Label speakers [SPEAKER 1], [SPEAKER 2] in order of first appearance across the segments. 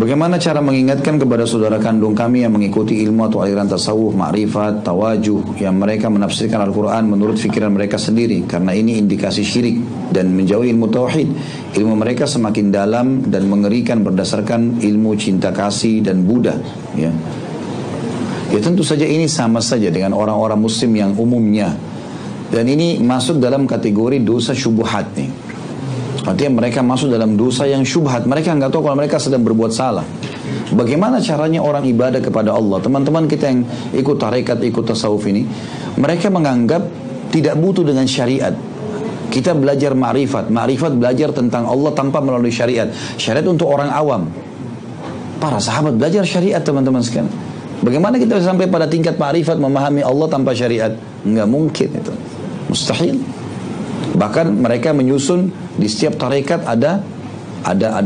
[SPEAKER 1] Bagaimana cara mengingatkan kepada saudara kandung kami yang mengikuti ilmu atau aliran tasawuf, ma'rifat, tawajuh, yang mereka menafsirkan Al-Quran menurut fikiran mereka sendiri, karena ini indikasi syirik dan menjauhi ilmu tauhid. Ilmu mereka semakin dalam dan mengerikan berdasarkan ilmu cinta kasih dan Buddha, ya. Ya tentu saja ini sama saja dengan orang-orang muslim yang umumnya. Dan ini masuk dalam kategori dosa syubhat nih. Artinya mereka masuk dalam dosa yang syubhat. Mereka nggak tahu kalau mereka sedang berbuat salah. Bagaimana caranya orang ibadah kepada Allah? Teman-teman kita yang ikut tarekat, ikut tasawuf ini, mereka menganggap tidak butuh dengan syariat. Kita belajar ma'rifat. Ma'rifat belajar tentang Allah tanpa melalui syariat. Syariat untuk orang awam. Para sahabat belajar syariat, teman-teman sekalian. Bagaimana kita sampai pada tingkat ma'rifat memahami Allah tanpa syariat? Nggak mungkin itu. Mustahil. Bahkan mereka menyusun di setiap tarekat ada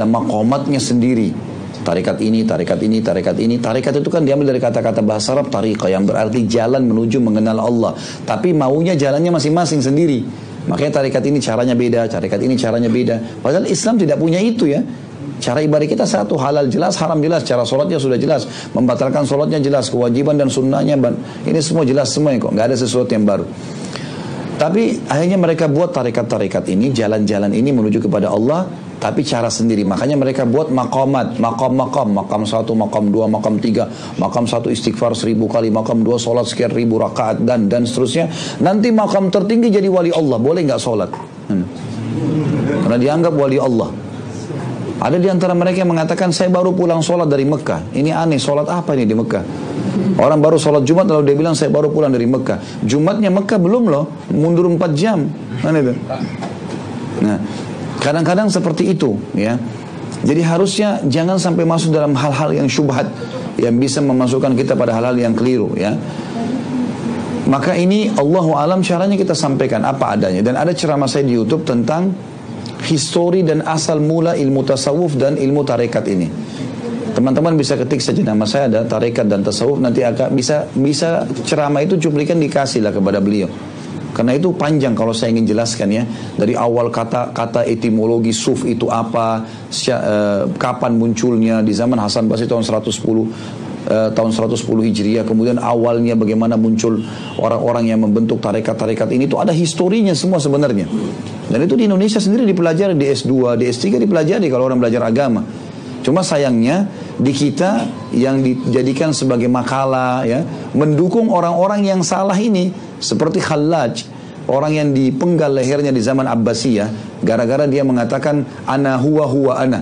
[SPEAKER 1] maqamatnya sendiri. Tarekat ini, tarekat ini, tarekat ini. Tarekat itu kan diambil dari kata-kata bahasa Arab tariqah, yang berarti jalan menuju mengenal Allah. Tapi maunya jalannya masing-masing sendiri. Makanya tarekat ini caranya beda, tarekat ini caranya beda. Padahal Islam tidak punya itu, ya. Cara ibadah kita satu, halal jelas, haram jelas. Cara sholatnya sudah jelas, membatalkan sholatnya jelas, kewajiban dan sunnahnya ini semua jelas semua, kok. Nggak ada sesuatu yang baru. Tapi akhirnya mereka buat tarekat-tarekat ini, jalan-jalan ini menuju kepada Allah, tapi cara sendiri. Makanya mereka buat maqamat, maqam 1, maqam 2, maqam 3, maqam 1 istighfar 1000 kali, maqam 2 sholat sekian 1000 rakaat, dan seterusnya. Nanti maqam tertinggi jadi wali Allah, boleh nggak sholat? Karena dianggap wali Allah. Ada di antara mereka yang mengatakan, saya baru pulang sholat dari Mekah. Ini aneh, sholat apa ini di Mekah? Orang baru sholat Jumat lalu dia bilang saya baru pulang dari Mekah. Jumatnya Mekah belum loh, mundur 4 jam. Mana itu? Nah, kadang-kadang seperti itu, ya. Jadi harusnya jangan sampai masuk dalam hal-hal yang syubhat, yang bisa memasukkan kita pada hal-hal yang keliru, ya. Maka ini Allahu alam caranya kita sampaikan apa adanya. Dan ada ceramah saya di YouTube tentang histori dan asal mula ilmu tasawuf dan ilmu tarekat ini. Teman-teman bisa ketik saja nama saya, ada tarekat dan tasawuf, nanti akan bisa ceramah itu cuplikan dikasih lah kepada beliau. Karena itu panjang kalau saya ingin jelaskan, ya. Dari awal kata etimologi suf itu apa, kapan munculnya di zaman Hasan Basri tahun 110 Hijriah, kemudian awalnya bagaimana muncul orang-orang yang membentuk tarekat-tarekat ini, itu ada historinya semua sebenarnya. Dan itu di Indonesia sendiri dipelajari di S2, di S3 dipelajari kalau orang belajar agama. Cuma sayangnya di kita yang dijadikan sebagai makalah, ya, mendukung orang-orang yang salah ini, seperti Khallaj, orang yang dipenggal lehernya di zaman Abbasiyah gara-gara dia mengatakan ana huwa ana.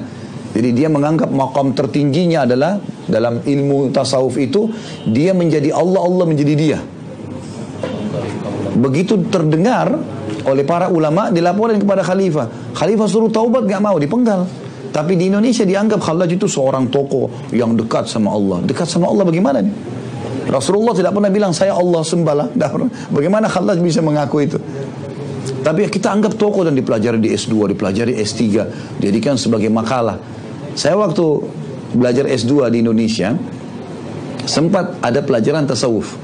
[SPEAKER 1] Jadi dia menganggap maqam tertingginya adalah dalam ilmu tasawuf itu dia menjadi Allah, Allah menjadi dia. Begitu terdengar oleh para ulama, dilaporin kepada khalifah. Khalifah suruh taubat, gak mau, dipenggal. Tapi di Indonesia dianggap Khallaj itu seorang tokoh yang dekat sama Allah. Dekat sama Allah bagaimana nih? Rasulullah tidak pernah bilang saya Allah sembahlah. Bagaimana Khallaj bisa mengaku itu? Tapi kita anggap tokoh dan dipelajari di S2, dipelajari S3, dijadikan sebagai makalah. Saya waktu belajar S2 di Indonesia sempat ada pelajaran tasawuf.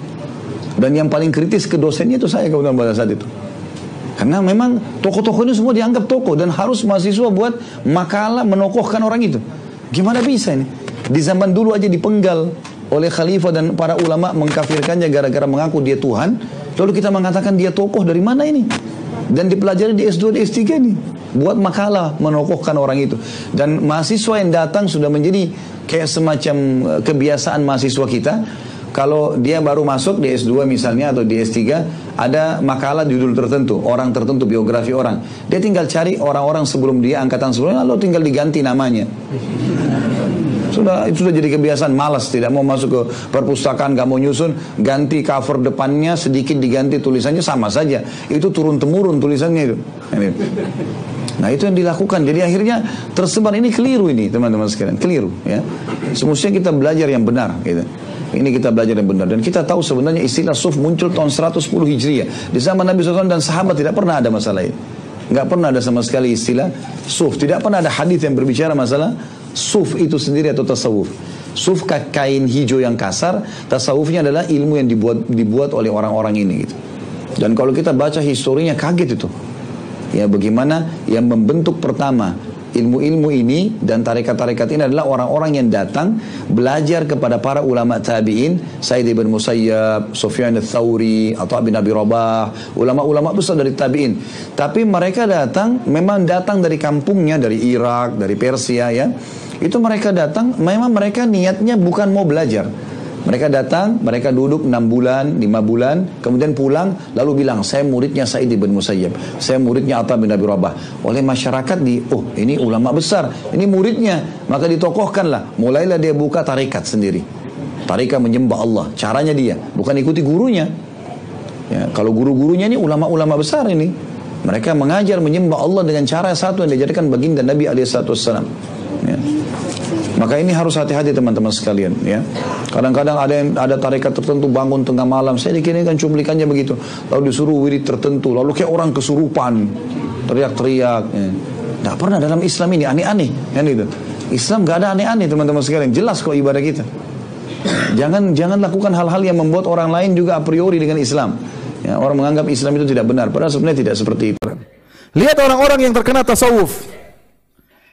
[SPEAKER 1] Dan yang paling kritis ke dosennya itu saya kebetulan pada saat itu. Karena memang tokoh-tokoh ini semua dianggap tokoh dan harus mahasiswa buat makalah menokohkan orang itu. Gimana bisa ini? Di zaman dulu aja dipenggal oleh khalifah dan para ulama mengkafirkannya gara-gara mengaku dia Tuhan. Lalu kita mengatakan dia tokoh, dari mana ini? Dan dipelajari di S2, di S3 nih. Buat makalah menokohkan orang itu. Dan mahasiswa yang datang sudah menjadi kayak semacam kebiasaan mahasiswa kita. Kalau dia baru masuk di S2 misalnya atau di S3, ada makalah judul tertentu, orang tertentu, biografi orang. Dia tinggal cari orang-orang sebelum dia, angkatan sebelumnya, lalu tinggal diganti namanya. Itu sudah jadi kebiasaan, malas, tidak mau masuk ke perpustakaan, gak mau nyusun, ganti cover depannya, sedikit diganti tulisannya, sama saja. Itu turun-temurun tulisannya itu. Nah itu yang dilakukan. Jadi akhirnya tersebar, ini keliru ini teman-teman sekalian, keliru, ya. Semestinya kita belajar yang benar, gitu. Ini kita belajar yang benar. Dan kita tahu sebenarnya istilah suf muncul tahun 110 Hijriah. Di zaman Nabi SAW dan sahabat tidak pernah ada masalah ini. Nggak pernah ada sama sekali istilah suf. Tidak pernah ada hadis yang berbicara masalah suf itu sendiri atau tasawuf. Suf kain hijau yang kasar. Tasawufnya adalah ilmu yang dibuat oleh orang-orang ini, gitu. Dan kalau kita baca historinya kaget itu. Ya bagaimana yang membentuk pertama ilmu-ilmu ini dan tarekat-tarekat ini adalah orang-orang yang datang belajar kepada para ulama tabi'in, Sa'id bin Musayyab, Sufyan ats-Tsauri, Atha bin Abi Rabah, ulama-ulama besar dari tabi'in. Tapi mereka datang, memang datang dari kampungnya, dari Irak, dari Persia ya. Itu mereka datang, memang mereka niatnya bukan mau belajar. Mereka datang, mereka duduk 6 bulan, 5 bulan, kemudian pulang, lalu bilang, saya muridnya Sa'id bin Musayyab, saya muridnya Atha bin Abi Rabah. Oleh masyarakat oh ini ulama besar, ini muridnya, maka ditokohkanlah. Mulailah dia buka tarekat sendiri. Tarekat menyembah Allah, caranya dia, bukan ikuti gurunya. Ya, kalau guru-gurunya ini ulama-ulama besar ini, mereka mengajar menyembah Allah dengan cara satu yang diajarkan baginda Nabi SAW. Ya. Maka ini harus hati-hati teman-teman sekalian ya. Kadang-kadang ada tarekat tertentu bangun tengah malam, saya dikirakan cuplikannya begitu. Lalu disuruh wirid tertentu, lalu kayak orang kesurupan, teriak-teriak. Ya. Nggak pernah dalam Islam ini aneh-aneh kan itu. Islam nggak ada aneh-aneh teman-teman sekalian. Jelas kok ibadah kita. Jangan lakukan hal-hal yang membuat orang lain juga a priori dengan Islam. Ya, orang menganggap Islam itu tidak benar, padahal sebenarnya tidak seperti itu.
[SPEAKER 2] Lihat orang-orang yang terkena tasawuf.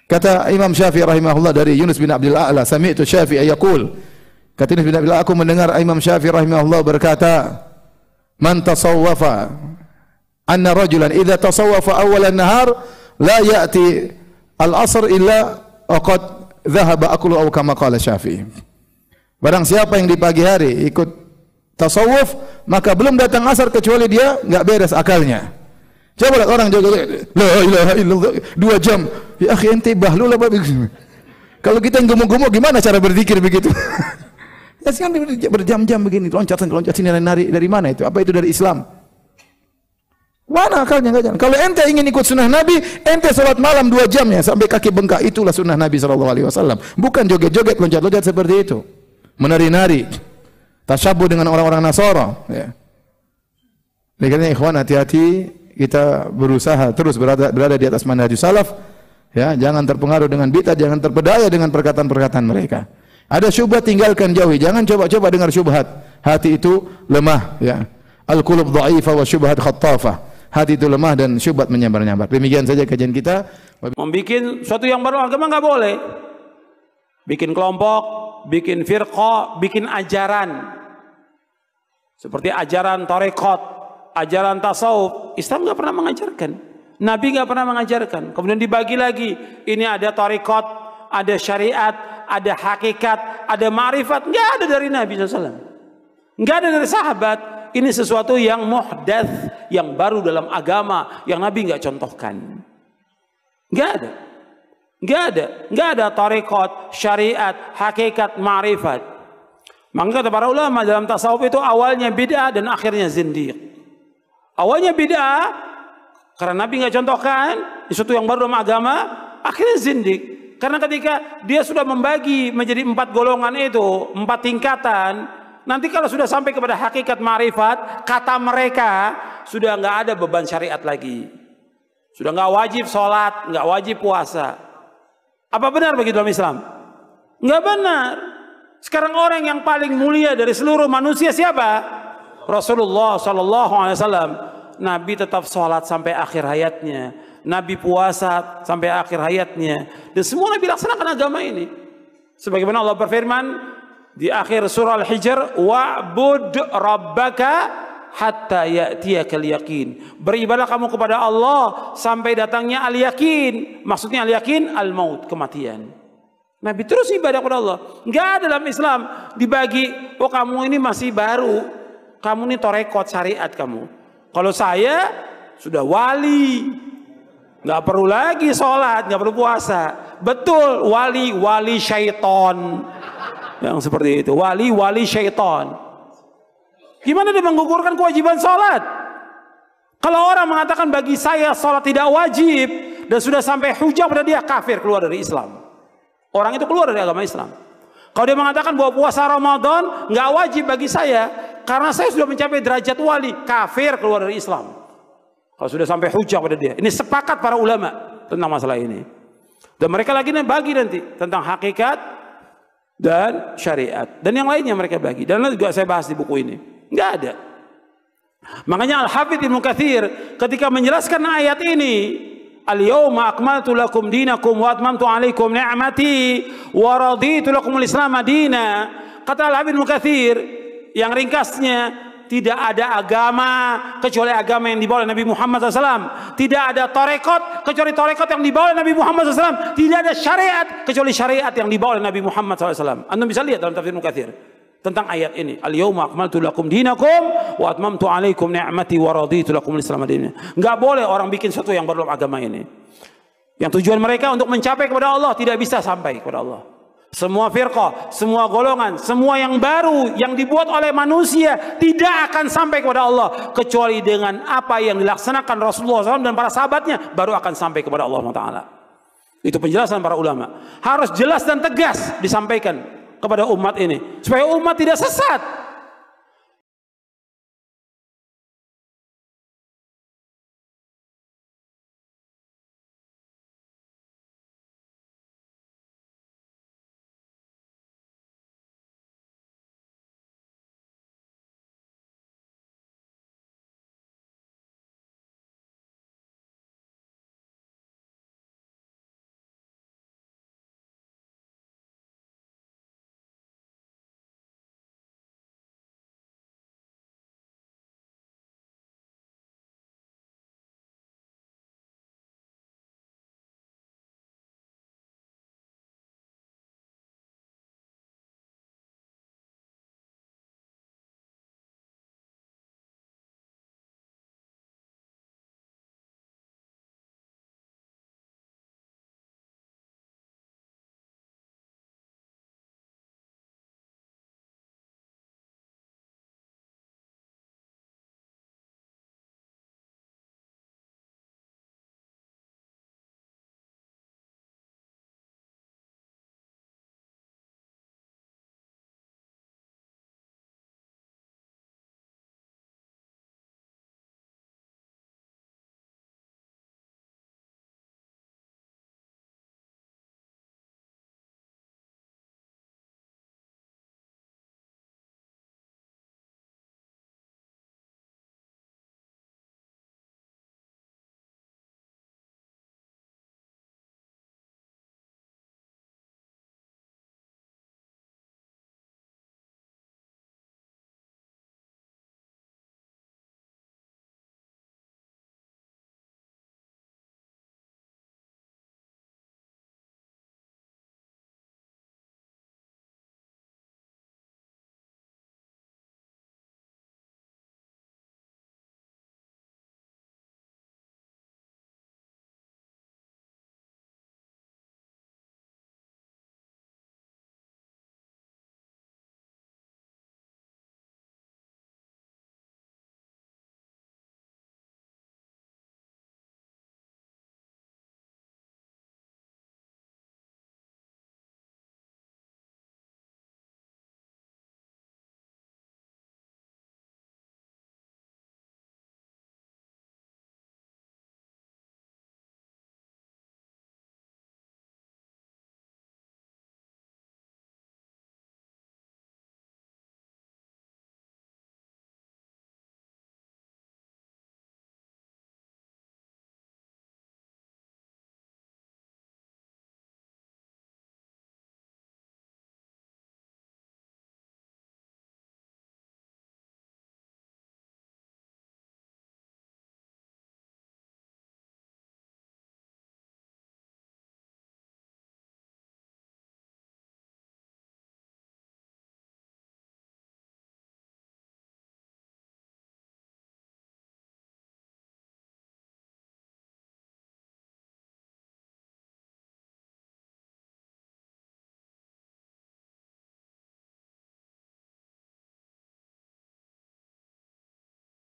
[SPEAKER 2] Kata Imam Syafi'i rahimahullah dari Yunus bin Abdul A'la, sami'tu Syafi'i yaqul. Kata Yunus bin Abdul A'la, aku mendengar Imam Syafi'i rahimahullah berkata, man tasawwafa anna rajulan idza tasawwafa awal an-nahar la ya'ti al-'asr illa qad dhahaba aklu aw kama qala Syafi'i. Barang siapa yang di pagi hari ikut tasawuf, maka belum datang asar kecuali dia enggak beres akalnya. Coba lihat orang jaga la ilaha illallah 2 jam. Ya akhi ente bahlul apa begitu. Kalau kita yang gemuk-gemuk gimana cara berzikir begitu? Ya sekarang berjam-jam begini, loncat sini nari dari mana itu? Apa itu dari Islam? Mana akalnya enggak jalan. Kalau ente ingin ikut sunnah Nabi, ente salat malam 2 jam ya sampai kaki bengkak, itulah sunnah Nabi SAW. Bukan joget-joget, loncat-loncat seperti itu. Menari-nari. Tasyabuh dengan orang-orang Nasara ya. Makanya ikhwan hati-hati, kita berusaha terus berada di atas manhajus salaf ya, jangan terpengaruh dengan bid'ah, jangan terpedaya dengan perkataan-perkataan mereka. Ada syubhat tinggalkan, jauhi, jangan coba-coba dengar syubhat. Hati itu lemah ya. Al-qulub dha'ifa wa syubhat khattafah. Hati itu lemah dan syubhat menyabar-nyabar. Demikian saja kajian kita.
[SPEAKER 3] Membikin suatu yang baru agama nggak boleh. Bikin kelompok, bikin firqah, bikin ajaran. Seperti ajaran tarekat, ajaran tasawuf, Islam nggak pernah mengajarkan, Nabi nggak pernah mengajarkan. Kemudian dibagi lagi, ini ada tarekat, ada syariat, ada hakikat, ada ma'rifat, nggak ada dari Nabi SAW, nggak ada dari sahabat. Ini sesuatu yang muhdats, yang baru dalam agama, yang Nabi nggak contohkan. Nggak ada tarekat, syariat, hakikat, ma'rifat. Maka kata para ulama dalam tasawuf itu awalnya bid'ah dan akhirnya zindiq. Awalnya bid'ah karena Nabi nggak contohkan, sesuatu yang baru dalam agama, akhirnya zindik. Karena ketika dia sudah membagi menjadi 4 golongan itu, 4 tingkatan, nanti kalau sudah sampai kepada hakikat ma'rifat, kata mereka sudah nggak ada beban syariat lagi, sudah nggak wajib sholat, nggak wajib puasa. Apa benar begitu dalam Islam? Nggak benar. Sekarang orang yang paling mulia dari seluruh manusia siapa? Rasulullah SAW. Nabi tetap sholat sampai akhir hayatnya. Nabi puasa sampai akhir hayatnya. Dan semua Nabi laksanakan agama ini. Sebagaimana Allah berfirman di akhir surah Al-Hijr, wa'bud rabbaka hatta ya'tiyakal yaqin. Beribadah kamu kepada Allah sampai datangnya al-yaqin. Maksudnya al-yaqin al-maut, kematian. Nabi terus ibadah kepada Allah. Enggak ada dalam Islam dibagi, oh kamu ini masih baru, kamu ini tarekat syariat kamu. Kalau saya sudah wali, nggak perlu lagi sholat, nggak perlu puasa. Betul, wali syaiton, yang seperti itu, wali syaiton. Gimana dia menggugurkan kewajiban sholat? Kalau orang mengatakan bagi saya sholat tidak wajib dan sudah sampai hujah pada dia, kafir, keluar dari Islam. Orang itu keluar dari agama Islam. Kalau dia mengatakan bahwa puasa Ramadan nggak wajib bagi saya karena saya sudah mencapai derajat wali, kafir, keluar dari Islam. Kalau sudah sampai hujah pada dia. Ini sepakat para ulama tentang masalah ini. Dan mereka lagi bagi nanti tentang hakikat dan syariat dan yang lainnya mereka bagi. Dan juga saya bahas di buku ini. Nggak ada. Makanya Al-Hafidz Ibnu Katsir ketika menjelaskan ayat ini, Al-yawma akmaltu lakum dinakum wa atmamtu alaikum ni'mati wa raditu lakumul Islam madina. Kata Al-Habib Ibnu Katsir yang ringkasnya, tidak ada agama kecuali agama yang dibawa oleh Nabi Muhammad SAW. Tidak ada tarekat kecuali tarekat yang dibawa oleh Nabi Muhammad SAW. Tidak ada syariat kecuali syariat yang dibawa oleh Nabi Muhammad SAW. Anda bisa lihat dalam tafsir Ibnu Katsir tentang ayat ini. Al-yawma akmaltu lakum dinakum wa atmamtu alaikum ni'mati wa raditu lakumul Islam madina. Enggak boleh orang bikin sesuatu yang baru dalam agama ini. Yang tujuan mereka untuk mencapai kepada Allah tidak bisa sampai kepada Allah. Semua firqah, semua golongan, semua yang baru yang dibuat oleh manusia tidak akan sampai kepada Allah kecuali dengan apa yang dilaksanakan Rasulullah SAW dan para sahabatnya, baru akan sampai kepada Allah Taala. Itu penjelasan para ulama. Harus jelas dan tegas disampaikan kepada umat ini supaya umat tidak sesat.